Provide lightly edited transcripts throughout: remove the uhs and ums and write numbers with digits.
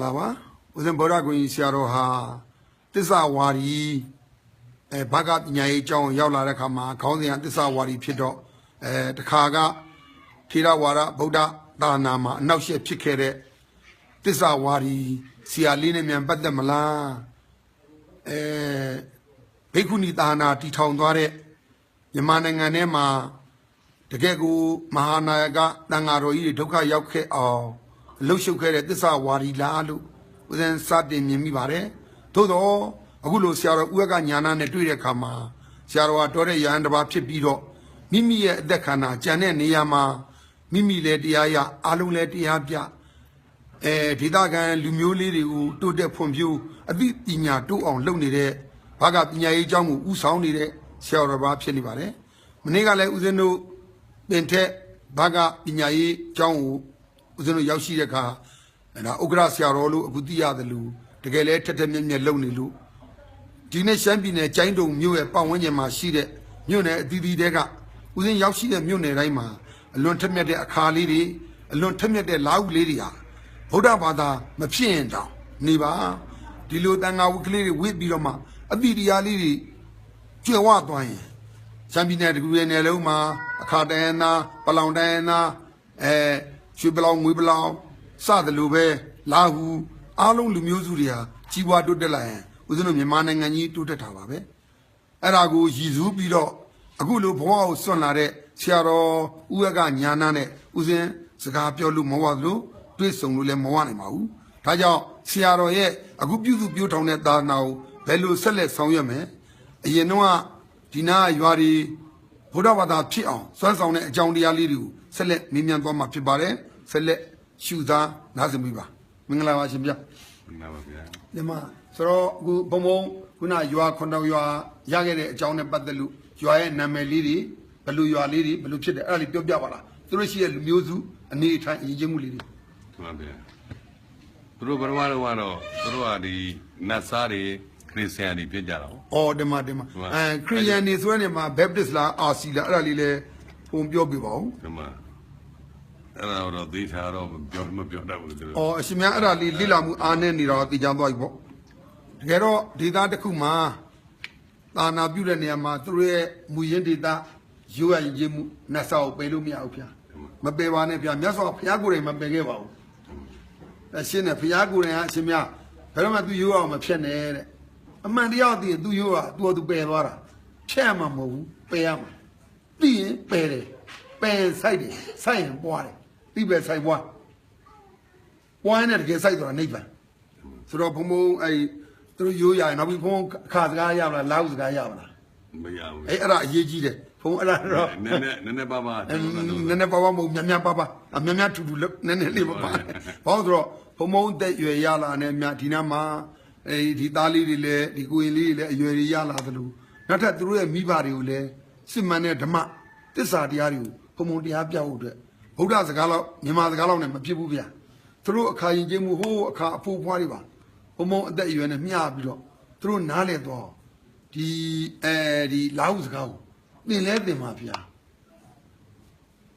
Lava, within Borago, Siaroha, Tisawari, Bagat Nyai Chong, Yaula Kama, County and Tisawari Pido, the Kaga, Tirawara, Boda, Danama, now she Chikere, Tisawari, Sialine, and Badamala, Pekuni Dana, Titown Dore, Yamananganema, the Gegu, Mahanaga, Dangaroi, Toka Yoke, or Lushuke, Tisawari Lalu, within Saturday Mimibare, Todo. Agulo Siara Uga Yana Netuya Kama, Siara Tore Yandaba Chipido, Mimi Decana, Jane Niyama, Mimi Lediaya, Alu Lediabia, Tidagan, Lumuli, to the Pombu, a bit Inya, two on Lonely there, Paga Pinya Jamu, who sounded it, Siara Chelibare, Menegale Uzeno, Bente, Baga Pinya Jamu, Uzeno Yashiraka, and Ogra Siarolo, Budia the Lu, the Gale Tetemia Lonely Lu. Dine Shambine, Jando, Mule, Pawanya, Shide, Mune, Didi Dega, within Yashida Mune Raima, a lontamia de Akali, a lontamia de Lau Lydia, Hodabada, Mapienda, Niva, Dilo Danga Wukli, Whitbiroma, a Vidia Lidi, Jewa Dwayne, Shambine, Gueneloma, Akadana, Palaundana, Shubelong, Wibelau, Sadalube, Lahu, Along Lumuzuria, Chiwa do de la. Within a man and you to the Tavabe. Arago, Jizu Bido, Agulo Boao Sonare, Siaro, Uaga, Yanane, Uzin, Sagapio Lumoalu, Twisson Lule Moanimau, Taja, Siaro, a good beautiful on that now, Bellu Sele Sonyame, a Yenoa, Tina, Yuari, Pudavada Chion, Sons on a John Dialidu, Select Mimian Boma Pibare, Select Shuza, Nazimiba. Mingla Shibia. Lema. So, Bomo, Kuna, you are Kondo, you are Yagere, John Badalu, you are Namelidi, Balu, you are lady, Baluchi, the early Biabala, Thrushi, Muzu, and Nita, Yimuli. Through Barwano, through the Nasari, Christiani, Pijaro. Oh, the Madama. And Christian is when my Baptist la are see the early whom Biobibo. Around these are of Bioda. Oh, Shimara Lilamu Aneni, the Jambo. Gero dida de kuma Tana Buranama, three Muyendida, you and Jim Nassau, Belumia, Mabewanepia, Nassau, Piagure, Mabegeva. A sinner, Piagure, Simia, Perama do you are my penere. A man the out do you are, do to pay water. Chairman, Payama. Be pere, pay side, sign, boy. People say what? Why not get side or a neighbor? So, Pomo, I. Through you, and I will go Kazgaya, Laus Gayana. Era Yiji, for Nene Baba, and Nene Baba, Namia Baba, and Namia to look Nene Baba. Padro, Pomo de Yala and Matinama, a Ditali, the Guili, Yala, the Lu. Not at the real Mibariule, Simane Dama, this are the Aru, Pomo di Abia, who does a gallo, Nima the Gallon and Pibubia. Through a Kayamu, who a car pool wariba. Omo that you and a miablo through Naledo, the Laus go. They let them up here.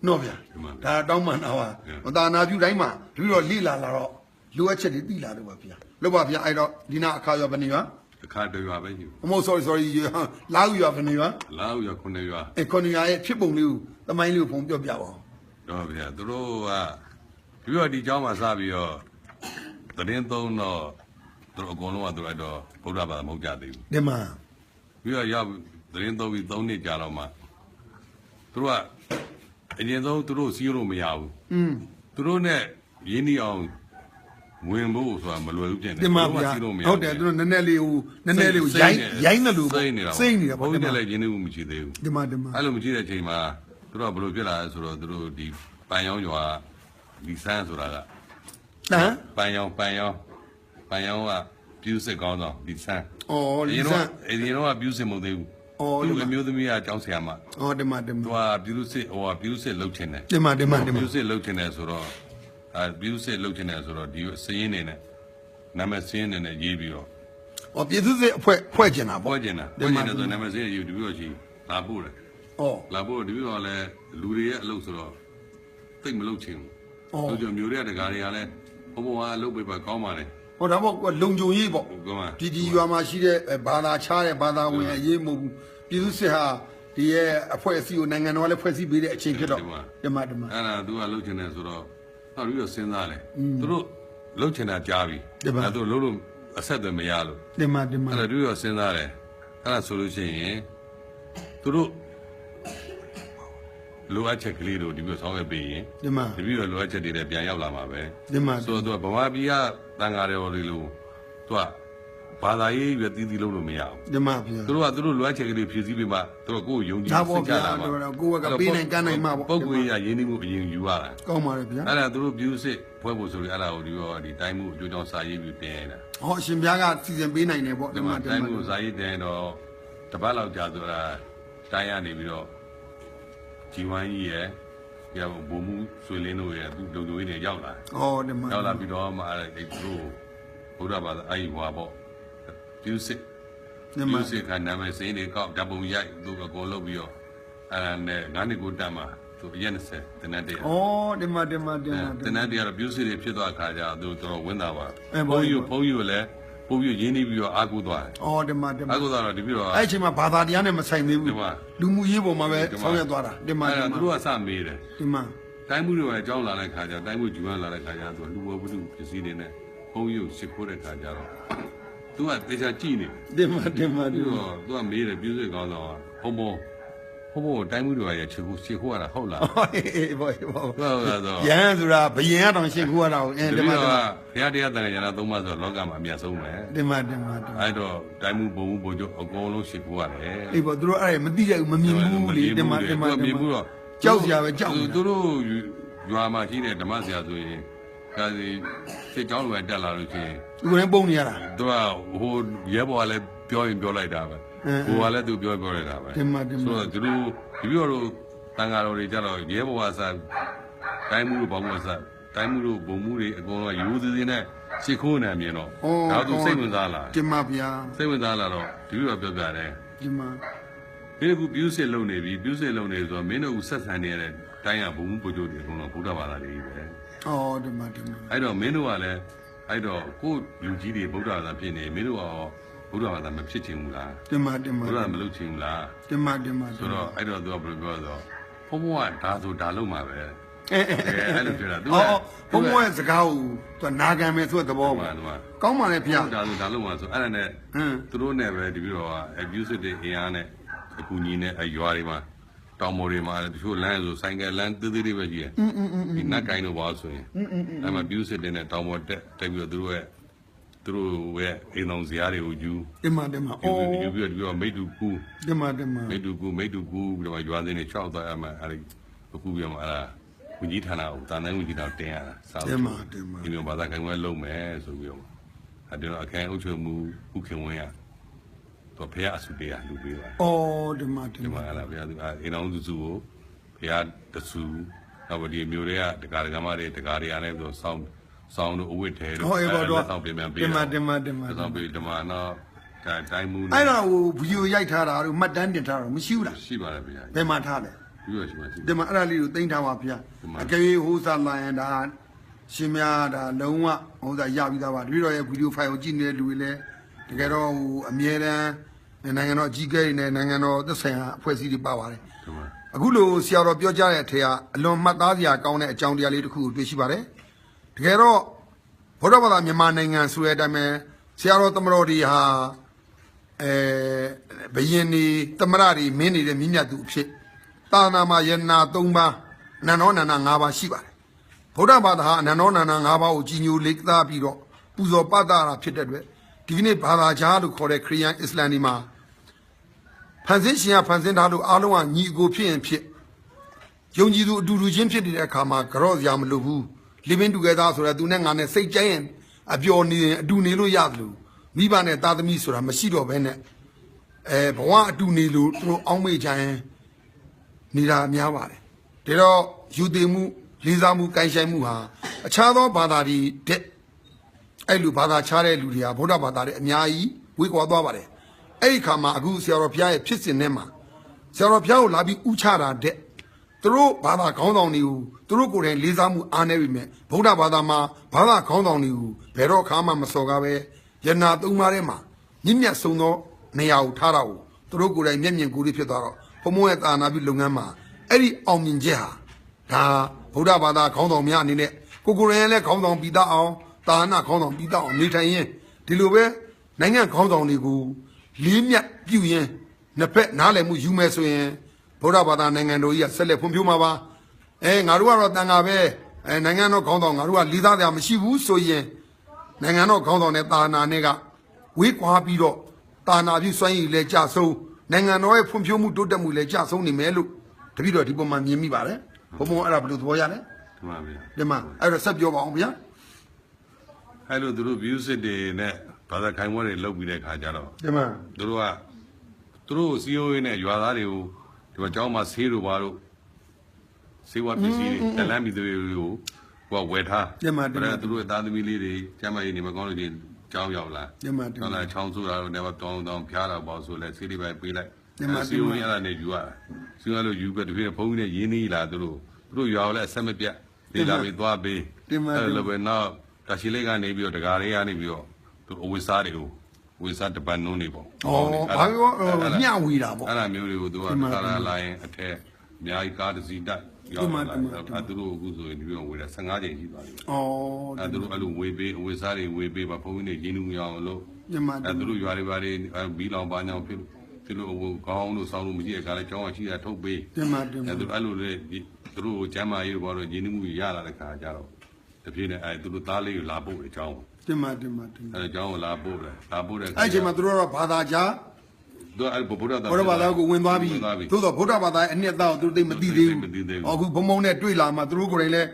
Novia, that Doman hour, Dana Dima, do Lila Laro, you actually Lila Lubia. Lubia, I don't Dina Kaya Baniva. The card you have you. I'm sorry, you Lau you have Baniva. Lau your Conua. A Conia, Triple New, the Minu from Biao. Oh, yeah, the row. You are the Jama Savio. The Dento no. Gono at the right door, Podaba Mogadi. Dema. We are young, the Rendo with only Jaroma. Through a Yendo through zero meow. Through net, Yini on Wimbo, so I'm a little Dema. Out there, the Nelly, Yainalu, saying about the Yenu, Dema. I don't see Chima, through a blue villas or through the Payon, you are the Sansura. Payon. Payawa, Busey Gono, the San. Oh, you know, abusing Modu. Oh, you amuse me at Josiama. Oh, the madam. To abuse or abuse lieutenant. The madam, abuse lieutenant or abuse lieutenant or you seeing in it. Number seeing in a Gibio. Or Pizza Poigena, the never say you do. Labur. Oh, Labur, do you all Luria Losero? Think Meluchin. Oh, you the Gariale. ဘုံဘုံကလုပ်ပေးပါကောင်းပါလေဟောဒါပေါ့လုံကြုံရေးပေါ့ပြည်ဒီရွာမှာရှိတဲ့ဘာသာခြားတဲ့ဘာသာဝင်အရေးမဟုတ်ဘူးပြည်သူစစ်ဟာဒီရဲ့အဖွဲ့အစည်းကိုနိုင်ငံတော်ကလည်းဖွဲ့စည်းပေးတဲ့အချိန်ဖြစ်တော့ဓမ္မအဲ့ဒါသူကလှုပ်ချင်တယ်ဆိုတော့နောက်ပြီးတော့စဉ်းစားတယ်သူတို့လှုပ်ချင်တာကြားပြီအဲ့သူလှုပ်လို့အဆက်အသွယ်မရလို့ဓမ္မအဲ့ဒါသူရောစဉ်းစားတယ်အဲ့ဒါဆိုလို့ရှိရင်သူတို့လိုအပ်ချက်ကလေးတို့ဒီလိုဆောင်းရပေးရင်ဒီပြီးတော့လိုအပ်ချက်တွေလည်းပြန်ရောက်လာမှာပဲဆိုတော့ဗမာပြည်ကတန်ဃာတော်တွေလို့သူကဘာသာရေးပဲတီးတီးလုံးလို့မရဘူးဓမ္မဗျာသူတို့လိုအပ်ချက်ကလေးဖြည့်ဆည်းပေးမှသူတို့ကိုယ်ယုံကြည်စိတ်ချလာမှာကိုယ်ကပေးနိုင်ကမ်းနိုင်မှာပေါ့ပုဂ္ဂိုလ်ရင်းနှီးမှုအရင်ယူရတာကောင်းပါလေဗျာအဲ့ဒါသူတို့ view စစ်ဖွဲ့ဖို့ဆိုပြီးအဲ့ဒါကိုဒီတိုင်းမှုအကျိုးကြောင့်စာရေးပြီးတင်နေတာဟောအရှင်ဘုရားကစီစဉ်ပေးနိုင်တယ်ပေါ့ဓမ္မတိုင်းမှုစာရေးတင်တော့တပတ်လောက်ကြာဆိုတာတိုင်းရနေပြီးတော့ဂျီဝိုင်းကြီးရဲ့ဘုံမှုဆွေလင်းတို့ရဲ့သူလုံလုံကြီးတွေရောက်လာဩဓမ္မရောက်လာပြီးတော့မှအဲ့သူတို့ဘုရားဘာသာအဲ့ဟွာပေါ့view စစ်ကနာမည်စိမ်းတွေကောက်ဓာတ်ပုံရိုက်သူအကုန်လုပ်ပြီးတော့အဲ့ဒါနဲ့9နှစ်ကိုတန်းမှာသူရက်20တနတ်တည်းဩဓမ္မတနတ်တည်းကတော့ view စစ်တွေဖြစ်သွားအခါကျသူတော်ဝင်းတာပါဘုန်းကြီးကိုလည်းပို့ပြီးရင်းနှီးပြီးတော့အားကိုးသွားတယ်ဩဓမ္မအားကိုးသွားတော့ဒီပြီးတော့အဲ့အချိန်မှာဘာသာတရားနဲ့မဆိုင်သေးဘူးလူမှုရေးပုံမှာပဲဆောင်ရွက်သွားတာဓမ္မသူတို့ကစမေးတယ်ဓမ္မတိုင်းမှုတွေကအကြောင်းလာတဲ့ခါကျတိုင်းမှုဂျူဝမ်းလာတဲ့ခါကျသူလူဝဝတ္ထုပစ္စည်းတွေနဲ့ဘုန်းကြီးကိုစစ်ခိုးတဲ့ခါကျတော့သူကတေချာကြည့်နေတယ်ဓမ္မသူကမေးတယ်ပြုစုကောင်းဆောင်ကဘုံတိုင်းမှုတွေရဲ့ချစ်ခိုးရတာဟုတ်လားအေးပေါ့ရဟန်းဆိုတာဘယင်ကတော့ရှင်းခိုးရတာကိုဓမ္မဘုရားတရားတန်ခါရသုံးပါဆိုတော့လောကမှာအမြတ်ဆုံးပဲဓမ္မအဲ့တော့တိုင်းမှုဘုံဘုံကျအကုန်လုံးရှင်းခိုးရတယ်အေးပေါ့သူတို့အဲ့မသိကြဘူးမမြင်ဘူးလေဓမ္မမြင်ဘူးတော့ကြောက်စရာပဲကြောက်သူတို့ရွာမှာရှိတဲ့ဓမ္မဆရာဆိုရင်ကာစီစစ်ကြောင်းတွေတက်လာလို့ရှိရင်သူလည်းပုံနေရတာသူကဟိုရဲဘော်ကလည်းပြောရင်ပြောလိုက်တာပဲဟိုကလည်းသူပြောလိုက်တာပဲဆိုတော့သူတို့ဒီပြောတော့တန်ဃာတော်တွေကြတော့ရဲဘော်ကစားတိုင်းမှုတို့ဘောင်းကစားတိုင်းမှုတို့ဘုံမှုတွေအကုန်လုံးယူသေးသေးနဲ့ရှစ်ခိုးနေမြင်တော့ဒါသူစိတ်ဝင်စားလာဓမ္မဗျာစိတ်ဝင်စားလာတော့ဒီလိုပြောပြတယ်ဓမ္မဒီခုပြုစစ်လုံနေပြီပြုစစ်လုံနေဆိုတော့မင်းတို့ဆက်ဆံနေတဲ့တိုင်းရဘုံမှုပုဂ္ဂိုလ်တွေအကုန်လုံးဗုဒ္ဓဘာသာတွေပဲဩဓမ္မအဲ့တော့မင်းတို့ကလည်းအဲ့တော့ကိုလူကြီးတွေဗုဒ္ဓဘာသာဖြစ်နေမင်းတို့ကဗုဒ္ဓဘာသာမဖြစ်ချင်ဘူးလားဓမ္မဗုဒ္ဓဘာသာမလုပ်ချင်ဘူးလားဓမ္မဆိုတော့အဲ့တော့သူကဘယ်လိုပြောတော့ဘုံဘုံကဒါဆိုဒါလုံးမှာပဲအဲ့လိုပြောတာသူကဘုံဘုံရဲ့စကားကိုသူကနာခံမယ်ဆိုတဲ့သဘောပါကောင်းပါလေဗျာဒါဆိုဒါလုံးမှာဆိုအဲ့ဒါနဲ့သူတို့နဲ့ပဲဒီပြီးတော့ abuse တွေအင်အားနဲ့အကူညီနဲ့ရွာတွေမှာတောင်ပေါ်တွေမှာတချို့လမ်းဆိုဆိုင်ကလမ်းသေးသေးလေးပဲကြီးတယ်ဒီနတ်ကိုင်းတို့ပါဆိုရင်အဲ့မှာ abuse တွေနဲ့တောင်ပေါ်တက်ပြီးတော့သူတို့ရဲ့အိမ်တော်ဇာတ်တွေကိုယူဓမ္မယူပြီးတော့မိတ်တူကူဓမ္မမိတ်တူကူပြီးတော့ရွာစင်းတွေ6သွားရမှာအဲ့ဒီကူပြီးတော့အဲ့ဒါဝင်ကြီးဌာနကိုတာနိုင်ဝင်ကြီးဌာနတင်ရတာစာဓမ္မဒီလိုဘာသာခိုင်ဝဲလုံးမယ်ဆိုပြီးတော့အဲ့ဒီတော့အခန်းအုပ်ချုပ်မှုဥခင်ဝင်းရတော့ဖះအစုတရားလူပေးပါဓမ္မအဲ့ဒါဖះသူအိမ်တော်စုကိုဖះတဆူနောက်ဒီမျိုးတွေကတကားကမတွေတကားတွေအားလည်းဆိုဆောင်းတို့အဝတ်ထဲတို့ဆောင်းပြန်ပေးဓမ္မဆောင်းပြီးဓမ္မနော်တိုင်းမှုအဲ့ဒါဟိုဗီဒီယိုရိုက်ထားတာတို့မှတ်တမ်းတင်ထားတာမရှိဘူးလားရှိပါတယ်ဗျာဘယ်မှာထားလဲရှိပါရှိပါဓမ္မအဲ့ဒါလေးကိုသိမ်းထားပါဗျာအကယ်၍ဟိုးစားလာရင်ဒါရှင်များဒါလုံးဝဟိုးစားရပြီးသားပါတပည့်တော်ရဲ့ဗီဒီယိုဖိုင်ကိုကြည့်နေတဲ့လူတွေလည်းတကယ်တော့ဟိုအမြဲတမ်းနိုင်ငံတော်အကြီးအကဲတွေနဲ့နိုင်ငံတော်သက်ဆိုင်ရာအဖွဲ့အစည်းတွေပါပါတယ်အခုလိုဆရာတော်ပြောကြားတဲ့အထက်ကအလွန်မှတ်သားစရာကောင်းတဲ့အကြောင်းတရားလေးတစ်ခုကိုတွေ့ရှိပါတယ်တကယ်တော့ဘုရားဘာသာမြန်မာနိုင်ငံဆိုတဲ့အတိုင်းပဲဆရာတော်သမတော်တွေဟာဘယင်နေသမရတွေမင်းနေတဲ့မြင့်မြတ်သူအဖြစ်သာနာမှာယနာ3ပါးနန္ဒောနန္ဒ5ပါးရှိပါတယ်ဗုဒ္ဓဘာသာဟာအနန္ဒောနန္ဒ5ပါးကိုကြီးညိုလေးသားပြီးတော့ပူဇော်ပသတာဖြစ်တဲ့အတွက်ဒီနေ့ဘာသာကြားလို့ခေါ်တဲ့ခရစ်ယာန်အစ္စလာမ်တွေမှာဖန်ဆင်းရှင်ကဖန်ဆင်းထားလို့အားလုံးကညီအကိုဖြစ်ရင်ဖြစ်ယုံကြည်သူအတူတူချင်းဖြစ်နေတဲ့အခါမှာကြော့စရာမလိုဘူး living together ဆိုတော့သူနဲ့ငါနဲ့စိတ်ကြိုက်ရင်အပျော်နေရင်အတူနေလို့ရတယ်လို့မိဘနဲ့သားသမီးဆိုတာမရှိတော့ဘဲနဲ့ဘဝအတူနေလို့သူတို့အောင်းမေ့ကြရင်နေတာများပါတယ်ဒါတော့ယူတည်မှုလေးစားမှုကိုင်ဆိုင်မှုဟာအခြားသောဘာသာတွေတဲ့အဲ့လိုဘာသာခြားတဲ့လူတွေဟာဗုဒ္ဓဘာသာတွေအများကြီးဝေးကွာသွားပါတယ်အဲ့ဒီခါမှာအခုဆရာတော်ဘုရားရဲ့ဖြစ်စဉ်ထဲမှာဆရာတော်ဘုရားကိုလာပြီးဥချတာတဲ့ တို့ဘာသာခေါင်းဆောင်တွေကိုသူတို့ကိုယ်တိုင်လေးစားမှုအားနည်းပြီမဲ့ဗုဒ္ဓဘာသာမှာဘာသာခေါင်းဆောင်တွေကိုဘယ်တော့ခါမှမစော်ကားပဲယနာသုံးပါးထဲမှာမြင့်မြတ်ဆုံးသောနေရာကိုထားတာကိုသူတို့ကိုယ်တိုင်မျက်မြင်ကိုယ်လေးဖြစ်သွားတော့ဘုံဘုံရဲ့သာနာပြုလုပ်ငန်းမှာအဲ့ဒီအောင်မြင်ချက်ဟာဒါဗုဒ္ဓဘာသာခေါင်းဆောင်များအနေနဲ့ကိုယ်ရင်လည်းခေါင်းဆောင်ပြီးသားအောင်သာနာခေါင်းဆောင်ပြီးသားအောင်နေထိုင်ရင်ဒီလိုပဲနိုင်ငံခေါင်းဆောင်တွေကိုလေးမြတ်ပြုရင်နှစ်ဖက်နားလည်မှုယူမယ်ဆိုရင်ဗုဒ္ဓဘာသာနိုင်ငံတော်ကြီးကဆက်လက်ဖွံ့ဖြိုးမှာပါငါတို့ကတော့တန်ခါပဲနိုင်ငံတော်ခေါင်းဆောင်ငါတို့ကလေးစားတရားမရှိဘူးဆိုရင်နိုင်ငံတော်ခေါင်းဆောင်နဲ့သာနာနဲ့ကဝေးကွာပြီးတော့သာနာပြုစွမ်းရည်လည်းကြဆုံးနိုင်ငံတော်ရဲ့ဖွံ့ဖြိုးမှုတိုးတက်မှုလည်းကြဆုံးနေမယ်လို့တပည့်တော်ဒီပုံမှာမြင်မိပါတယ်ဘုံဘုံအဲ့ဒါဘယ်လိုသဘောရလဲမှန်ပါဗျာဒီမှာအဲ့တော့ဆက်ပြောပါအောင်ဗျာအဲ့လိုသူတို့ view sit တွေနဲ့ဘာသာခိုင်ပွဲတွေလုပ်ပြီးတဲ့ခါကျတော့ဒီမှာသူတို့စီယိုရင်းနဲ့ရွာသားတွေကိုဒီမှာကျောင်းမှာဆေးတို့ဘာတို့ဆေးဝါးပစ္စည်းတွေတလန်းမီတွေကိုဝယ်ထားဒီမှာသူတို့သားသမီးလေးတွေကျမ်းမာရေးနေမကောင်းလို့ချင်းကျောင်းရောက်လာဒီမှာကျောင်းလာချောင်းဆိုးတာတော့လည်းတောင်းဖျားတာပေါ့ဆိုလဲဆေးလေးပဲပေးလိုက်ဒီမှာစီယိုရင်းရတာနေယူရတာစီယိုရလို့ယူပဲတပြည့်ဘုန်းကြီးနဲ့ရင်းနှီးလာသူတို့ရွာလည်းအဆက်မပြတ်ဒေလာပြီးသွားပေးအဲ့လိုပဲနောက်တာရှိလေးကနေပြီးတော့တကားလေးကနေပြီးတော့သူအဝိစားတွေကိုဝိစားတပတ်နုံးနေပေါ့ဘာပြောညဝီတာပေါ့အဲ့ဒါမျိုးတွေကိုသူကခါလာရင်အထက်အများကြီးကားတစ်စီးတက်ရောက်လာသူတို့အခုဆိုရင်ဒီလိုဝေးတာ15ချိန်ရှိသွားပြီအဲ့သူတို့အဲ့လိုဝေးပေးအဝိစားတွေဝေးပေးပါဘုန်းကြီးတွေရင်းနှီးအောင်လို့အဲ့သူတို့ရွာတွေဘာတွေဘီလောင်ပါညောင်ဖြစ်လို့ကောင်းလို့စောင်းလို့မရှိတဲ့ခါလဲကျောင်းကရှိတာထုတ်ပေးအဲ့သူအဲ့လိုလေသူတို့ကျမ်းမာရေးဘောတော့ရင်းနှီးမှုရလာတဲ့ခါကျတော့တပြေးနဲ့အဲ့သူတို့သားလေးကိုလာပို့တယ်ကျောင်းတင်ပါအဲ့ကျောင်းကိုလာပို့တယ်အဲ့ချိန်မှာသူတို့ကဘာသာကြားတို့အဲ့ဗုဒ္ဓဘာသာကိုဝင်သွားပြီသို့တော့ဗုဒ္ဓဘာသာရဲ့အနှစ်သားကိုသူတို့သိမသိသေးဘူးအခုဘုံဘုံနဲ့တွေ့လာမှသူတို့ကိုယ်တိုင်လည်း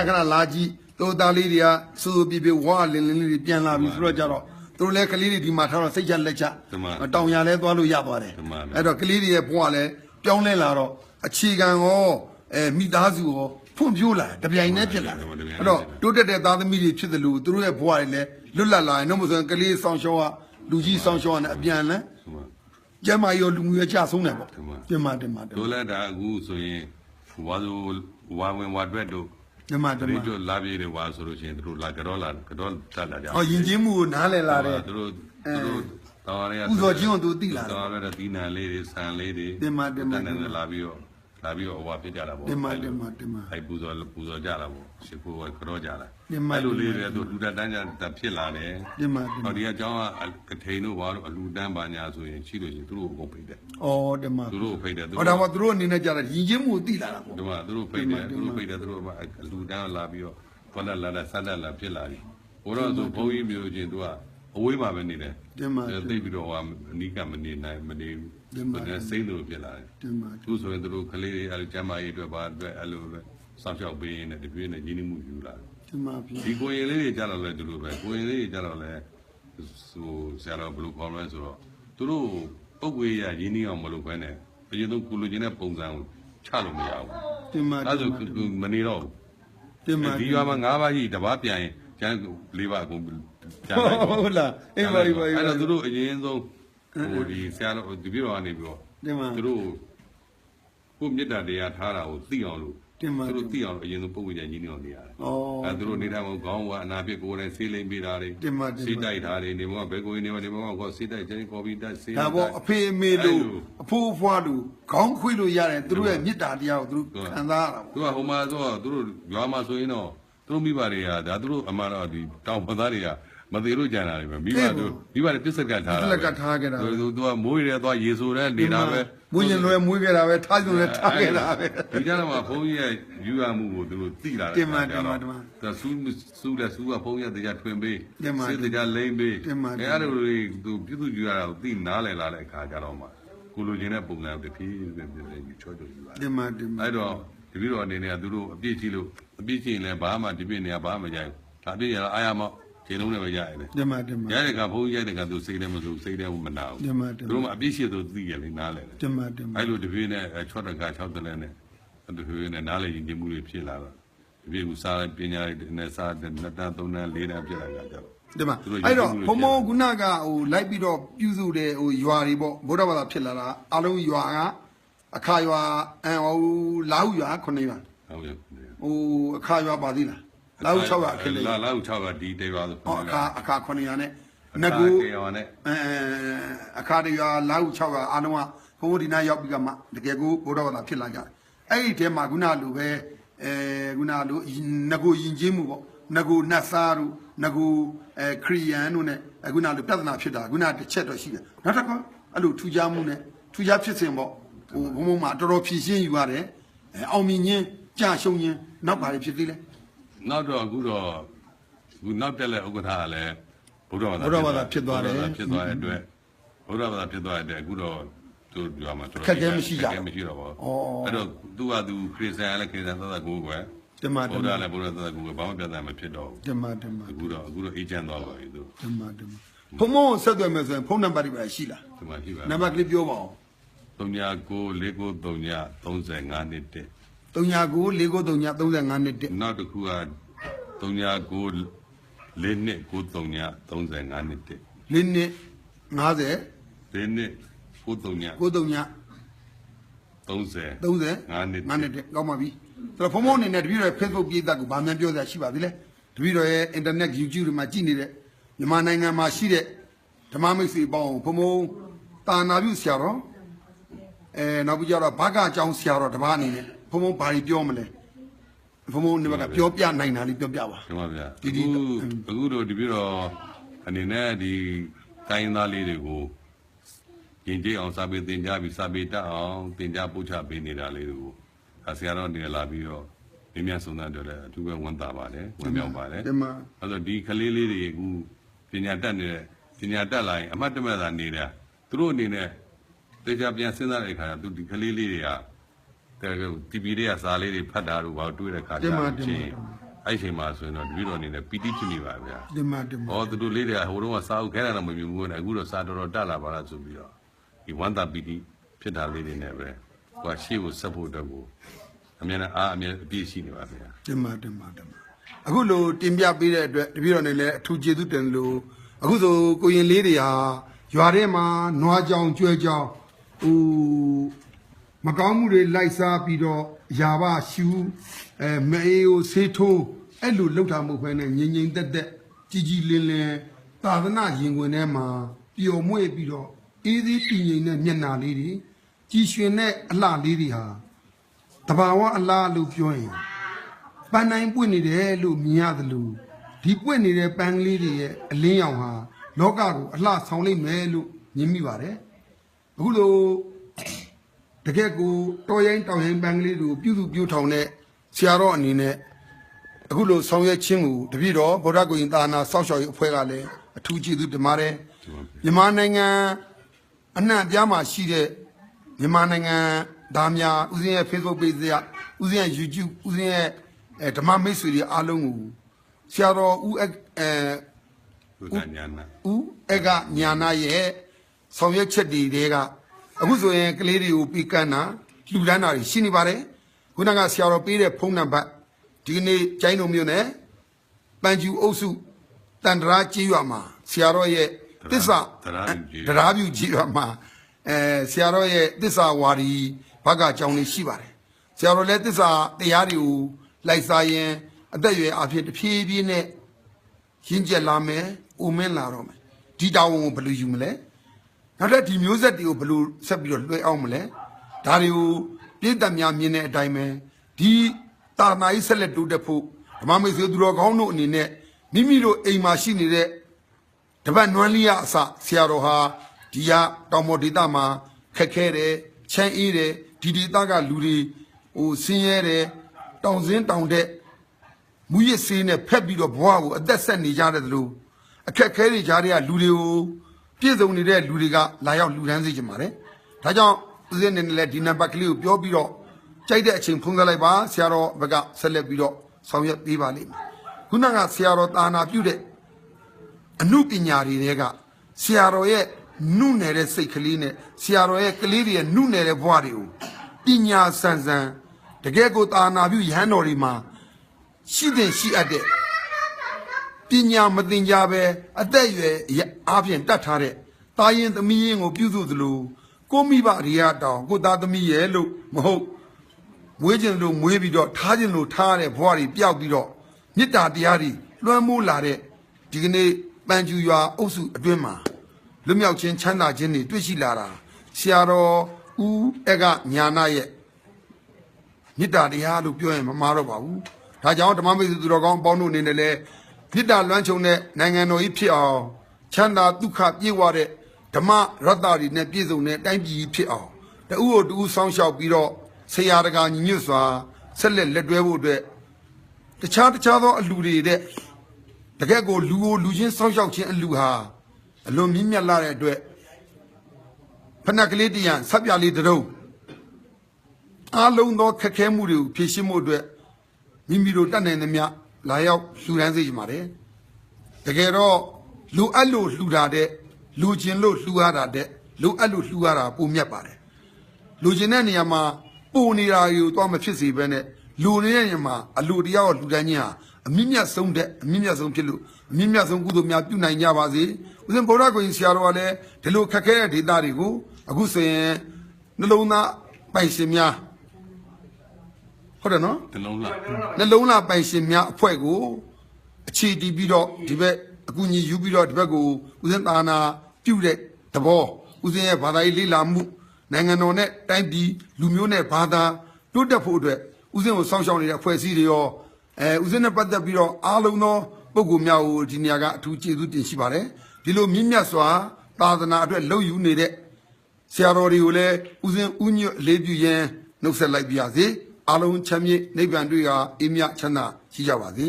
ခဏလာကြည့်သူတို့သားလေးတွေကစူပြပြဝါလင်းလင်းလေးပြန်လာပြီဆိုတော့ကြတော့သူတို့လည်းကလေးတွေဒီမှာထားတော့စိတ်ချလက်ချတောင်ရလဲသွားလို့ရသွားတယ်အဲ့တော့ကလေးတွေရဲ့ဘဝလည်းပြောင်းလဲလာတော့အခြေခံရောမိသားစုရောဖွံ့ဖြိုးလာတပြိုင်တည်းဖြစ်လာတယ်အဲ့တော့တိုးတက်တဲ့သားသမီးတွေဖြစ်တယ်လို့သူတို့ရဲ့ဘဝတွေလည်းလွတ်လပ်လာရင်တော့မဆိုရင်ကလေးဆောင်ရှောင်းကလူကြီးဆောင်ရှောင်းနဲ့အပြန်လဲကျမရောလူမျိုးရကြဆုံးတယ်ပေါ့တင်ပါတို့လည်းဒါအခုဆိုရင်ဝါဝင်ဝါတွက်တို့တင်ပါတို့လာပြေးတယ်ဝါဆိုလို့ရှိရင်တို့လာကတော့တက်လာကြယဉ်ကျေးမှုကိုနားလည်လာတယ်တို့တော်ရရဥစောချင်းကိုသူသိလာတယ်တော်ရတဲ့ဒီနံလေးတွေဆန်လေးတွေတင်ပါလာပြီးတော့ဟိုဖြစ်ကြတာပေါ့တင်ပါအဲ့ပူဇော်ကြတာပေါ့ရှိခိုးကတော့ကြတာအဲ့လိုလေးတွေသူလူတန်းကြဖြစ်လာတယ်တင်ပါဟောဒီအကြောင်းကထိန်တို့ဘာလို့အလူတန်းပါညာဆိုရင်ရှိလို့ရှိရင်သူတို့ကိုဖိတ်တယ်တင်ပါသူတို့ဖိတ်တယ်ဟောဒါမှသူတို့အနေနဲ့ကြတာယဉ်ကျေးမှုကိုသိလာတာပေါ့ဒီမှာသူတို့ဖိတ်တယ်သူတို့အလူတန်းလာပြီးတော့ခေါ်လာဆက်တက်လာဖြစ်လာပြီဘိုးတော်ဆိုဘုန်းကြီးမျိုးချင်းသူကအဝေးမှာပဲနေတယ်တင်ပါသိပြီးတော့အနီးကမနေနိုင်မနေစိမ့်လို့ဖြစ်လာတယ်သူဆိုရင်သူတို့ကလေးတွေအဲ့လိုကျမ်းမာရေးအတွက်ဘာအတွက်အဲ့လိုပဲစောင့်ရှောက်ပေးနေတပြေးနဲ့ရင်းနှီးမှုယူလာဒီကိုရင်လေးတွေကြတော့လဲသူတို့ပဲကိုရင်လေးတွေကြတော့လဲဟိုဆရာတော်ဘလူးခေါ်လဲဆိုတော့သူတို့ပုတ်ဝေးရရင်းနှီးအောင်မလုပ်ဘဲနဲ့အရင်ဆုံးကုလိုချင်းတဲ့ပုံစံကိုချလို့မရဘူးအဲ့ဆိုမနေတော့ဘူးဒီရွာမှာ9ပါးကြီးတပါးပြန်ရင်ကျန်4ပါးအကုန်ပြန်လိုက်ဟုတ်လားအေးပါအဲ့တော့သူတို့အရင်ဆုံးဟိုဒီဆရာတော်ဒီပြည်တော်ကနေပြီးတော့သူတို့ကိုမြစ်တာတရားထားတာကိုသိအောင်လို့သူတို့သိအောင်လို့အရင်ဆုံးပုံဝေးကြရင်းနေအောင်နေရတယ်အဲသူတို့နေတဲ့ခေါင်းကအနာပြစ်ကိုယ်နဲ့ဆေးလိမ့်ပေးတာတွေဆေးတိုက်တာတွေနေမှာဘယ်ကိုနေမှာဒီမှာကောဆေးတိုက်ချင်းကော်ပီတိုက်ဆေးဒါပေါ့အဖေအမေတို့အဖိုးအဖွားတို့ခေါင်းခွေးလို့ရတယ်သူတို့ရဲ့မြစ်တာတရားကိုသူတို့ခံစားရတာသူကဟိုမှာဆိုတော့သူတို့ရွာမှာဆိုရင်တော့သူတို့မိဘတွေကဒါသူတို့အမှန်တော့ဒီတောင်ပသားတွေကမသေးလို့ကြံတာတွေပဲမိဘတွေပြစ်စက်ကထားတာပြစ်စက်ကထားခဲ့တာသူကမိုးရဲသွားရေဆိုတဲ့နေတာပဲမွေးရင်လွယ်မွေးခဲ့တာပဲထားကြုံလည်းထားခဲ့တာပဲဒီကြတော့မှဘုန်းကြီးရဲ့ယူရမှုကိုသူတို့သိလာတယ်တင်ပါဒါစူးလဲစူးကဘုန်းကြီးတရားထွင်ပေးစေတရားလိမ့်ပေးအဲ့လိုတွေသူပြုစုယူရတာကိုသိနားလည်လာတဲ့အခါကျတော့မှကိုလိုချင်တဲ့ပုံစံတစ်ဖြည်းဖြည်းယူချောချောယူလာတင်ပါအဲ့တော့ဒီပြီးတော့အနေနဲ့သူတို့အပြည့်ရှိလို့အပြည့်ရှိရင်လည်းဘာမှဒီပြည့်နေရဘာမှမကြိုက်ဘူးဒါပြည့်ရတော့အားရမောက်ခြေလုံးနဲ့ပဲရရတယ်တင်ပါရတဲ့ကဘုန်းကြီးရိုက်တဲ့ကသူစိတ်နဲ့မစိုးစိတ်နဲ့မနာဘူးသူတို့မှအပြည့်ရှိသူသိရလေနားလေတင်ပါအဲ့လိုတပြေးနဲ့6တက6တလဲနဲ့တပြေးနဲ့နားလေရင်ကျမှုတွေဖြစ်လာတော့တပြေးကစားပညာတွေနဲ့စား2တန်း3တန်း4တန်းဖြစ်လာကြတော့တင်ပါအဲ့တော့ဘုံဘုံခုနကဟိုလိုက်ပြီးတော့ပြုစုတဲ့ဟိုရွာတွေပေါ့ဗုဒ္ဓဘာသာဖြစ်လာတာအလုံးရွာက Akaya and Lauya Coneva. Oh, Akaya Badila. Laucha, Laucha, detail. Aka Coniane. Nagu Akadia Laucha, Anoa, 49 Yabigama, the Gagu, Bodola Kilaga. 8 Maguna Lube, Gunalu, Nagu Yinjimu, Nagu Nasaru, Nagu Krianune, Gunalu Pazana Pida, Guna the Cheto Shia. Nataka, Alu Tujamune, Tujapisimbo, Umuma, Doropi, you are there, Ominian, Jashonia, not by Pidile. Not a good not tell a good hale. Urava Pidware, good to Yama. Oh, I don't do Chris Alec and other Google. The Madame Google, the Madame, good agent of you. The Madame. Pomo said them as a Ponabari by Sheila. Never clip your wall. Donya go, Lego, Donya, Tons and Anite. Donya go, Lego, Donya, Tons and Anite. Not the Kuad, Donya go, Lene, good Donya, Tons and Anite. Lene, Naze, Lene, good Donya, Tons and Anite, Gomabi. The Pomon in that video, Facebook gave that Bamio that Shiva Ville, the video internet, you Magini, the Mananga Mashide, the Mamisi Bon, Pomo, Tanabu Siaro, and Nabujara Baga John Siaro, the Bani, Pomo Pari Diomele, Pomo never Piopia 900 Piopia. Did you go to the bureau and in there the Taina lady go? Kinji on Sabi Tinjabi Sabita on Tinjapucha Benida lady go. Asiaro de la Bio, Mimiasuna to go 1 tabale, 1 million bale. Other D. Kalili, who Pinata line, a matamada neither. Through Nina, the Japan Senate to the Kalilia, the Tibiria Sali Padaru about to the Kaja. I say, Master, not we don't need a pity to me. All the two lady who don't South Canada when you went a good Saturday or Dala Barazubio. He want that pity, Pita lady never. But she was supportable. I mean, be seen. The madam. A good low Timbia be the 2 Jedut and low. A good going lady, Yuarema, Noajang, Jueja, Magamure, Lisa, Pido, Java, Shu, Mayo, Seto, and Luta Mopen and Yin that Gigi Lille, Tavana, Yinguenema, Pio Moe Pido, Easy in Yana lady. Jishune Allah lady ha. Tabawa Allah look join. Banine winnie the lu miadlu. Deep winnie the bang lady a leon ha. Logaru, Allah soundly melu, Yimivare. Hulo the gecko, Toyan Town bang lady, beautiful net, Siaro and in Hulo Soya Chimu, the video, Borago in Dana, Social Fuegale, a 2G the Mare. Yamananga Anna Yama she. Yamananga, Damia, Uzia, Facebook page there, Uzia, YouTube, Uzia, Tamamisuri, Alungu, Siaro, Ega, Niana, ye, Soviet Chedi, Dega, Abuzo, Lady Upicana, Ludana, Shinibare, Hunaga Siaro Pire, Ponamba, Tini, Chino Mune, Banju Osu, Tandra Chiwama, Siaro ye, Tissa, Rabu Chiwama. Siaro this are Wari, Paga Johnny Shibare. Siaro let this are the Yariu, like Sayen, a day after the PBN, Hinja Lame, Umen Larome, Didao Blue Jumele. Now let the music you blue subject omele, Dario, did the Yamine Dime, D. Tarna Isele to the Pope, Mamma is your drug on in it, Mimiro a machine there. The Van Nualia sa Siaroha. Dia Tomoditama, Kakere, Chen Ire, Tiditaga Luri, O Signere, Townsend down there. Muye seen a pebbit of wow, a descent Nijara Lu, a Kakere Jaria Lurio, Piers only there Luriga, Laya Luranzi Mare. Tajan, then in Latina Bacliu, Piobiro, Chida Chin Pungalaba, Siaro, Baga, Celebiro, Soviet Vivali. Hunaga Siaro Tana Pude, a new pignari nega, Siaro yet. Nunere Secaline, Siaroe Calidia, Nunere Vario, Pina Sanzan, the Gego Tanabu Hanorima. She then she at it. Pina Madinjabe, a day, Avian Tatare, Tayan the meaning of Buzulu, ကိုမိဘရိယတောင်ကိုသားသမီးရဲ့လို့မဟုတ်မွေးခြင်းလို့မွေးပြီးတော့ထားခြင်းလို့ထားတဲ့ဘဝတွေပျောက်ပြီးတော့မေတ္တာတရားတွေလွှမ်းမိုးလာတဲ့ဒီကနေ့ပန်ကျူရွာအုပ်စုအတွင်းမှာလွတ်မြောက်ခြင်းချမ်းသာခြင်းတွေတွေ့ရှိလာတာဆရာတော်ဦးအကညာနာရဲ့မေတ္တာတရားလို့ပြောရင်မမှားတော့ပါဘူးဒါကြောင့်ဓမ္မမိတ်ဆွေသူတော်ကောင်းအပေါင်းတို့အနေနဲ့လည်းမေတ္တာလွှမ်းခြုံတဲ့နိုင်ငံတော်ကြီးဖြစ်အောင်ချမ်းသာဒုက္ခပြေဝတဲ့ဓမ္မရတ္တတွေနဲ့ပြည့်စုံတဲ့တိုင်းပြည်ဖြစ်အောင်တဦးကိုတဦးဆောင်းလျှောက်ပြီးတော့ဆရာတကာညီညွတ်စွာဆက်လက်တွဲဖို့အတွက်တခြားသောအလူတွေတဲ့တကယ့်ကိုလူကိုလူချင်းဆောင်းလျှောက်ခြင်းအလူဟာအလွန်မြင့်မြတ်လာတဲ့အတွက်ဖဏကလေးတရံဆက်ပြလေးတုံးအားလုံးသောခက်ခဲမှုတွေကိုဖြေရှင်းမှုအတွက်မိမိတို့တတ်နိုင်သမျှလာရောက်လှူဒန်းစေချင်ပါတယ်တကယ်တော့လူအပ်လို့လှူတာတဲ့လူချင်းလို့လှူရတာတဲ့လူအပ်လို့လှူရတာပုံမြတ်ပါတယ်လူချင်းတဲ့နေရာမှာပုံနေတာကိုတော့မဖြစ်စေဘဲနဲ့လူနေတဲ့နေရာမှာအလူတရားကိုလှူဒန်းခြင်းဟာအမြင့်မြတ်ဆုံးတဲ့အမြင့်မြတ်ဆုံးဖြစ်လို့အမြင့်မြတ်ဆုံးကုသိုလ်များပြုနိုင်ကြပါစေဦးဇင်းဗုဒ္ဓကိုရင်ဆရာတော်ကလည်းဒီလိုခက်ခဲတဲ့ဒေသတွေကိုအခုဆိုရင်နှလုံးသားပိုင်ရှင်များဟုတ်တယ်နော်နှလုံးသားပိုင်ရှင်များအဖွဲ့ကိုအခြေတည်ပြီးတော့ဒီဘက်အကူအညီယူပြီးတော့ဒီဘက်ကိုဦးဇင်းသာနာပြုတဲ့သဘောဦးဇင်းရဲ့ဘာသာရေးလေ့လာမှုနိုင်ငံတော်နဲ့တိုင်းပြည်လူမျိုးနဲ့ဘာသာတိုးတက်ဖို့အတွက်ဦးဇင်းကိုစောင့်ရှောက်နေတဲ့အဖွဲ့အစည်းတွေရောဦးဇင်းနဲ့ပတ်သက်ပြီးတော့အားလုံးသောပုဂ္ဂိုလ်များကိုဒီနေရာကအထူးကျေးဇူးတင်ရှိပါတယ်ဒီလိုမြင့်မြတ်စွာသာသနာအတွက်လှုပ်ယူနေတဲ့ဆရာတော်တွေကိုလည်းဦးဇင်းဥညွတ်အလေးပြုရန်နှုတ်ဆက်လိုက်ပါရစေအားလုံးချမ်းမြေ့နိဗ္ဗာန်တွေ့ကအေးမြချမ်းသာရှိကြပါစေ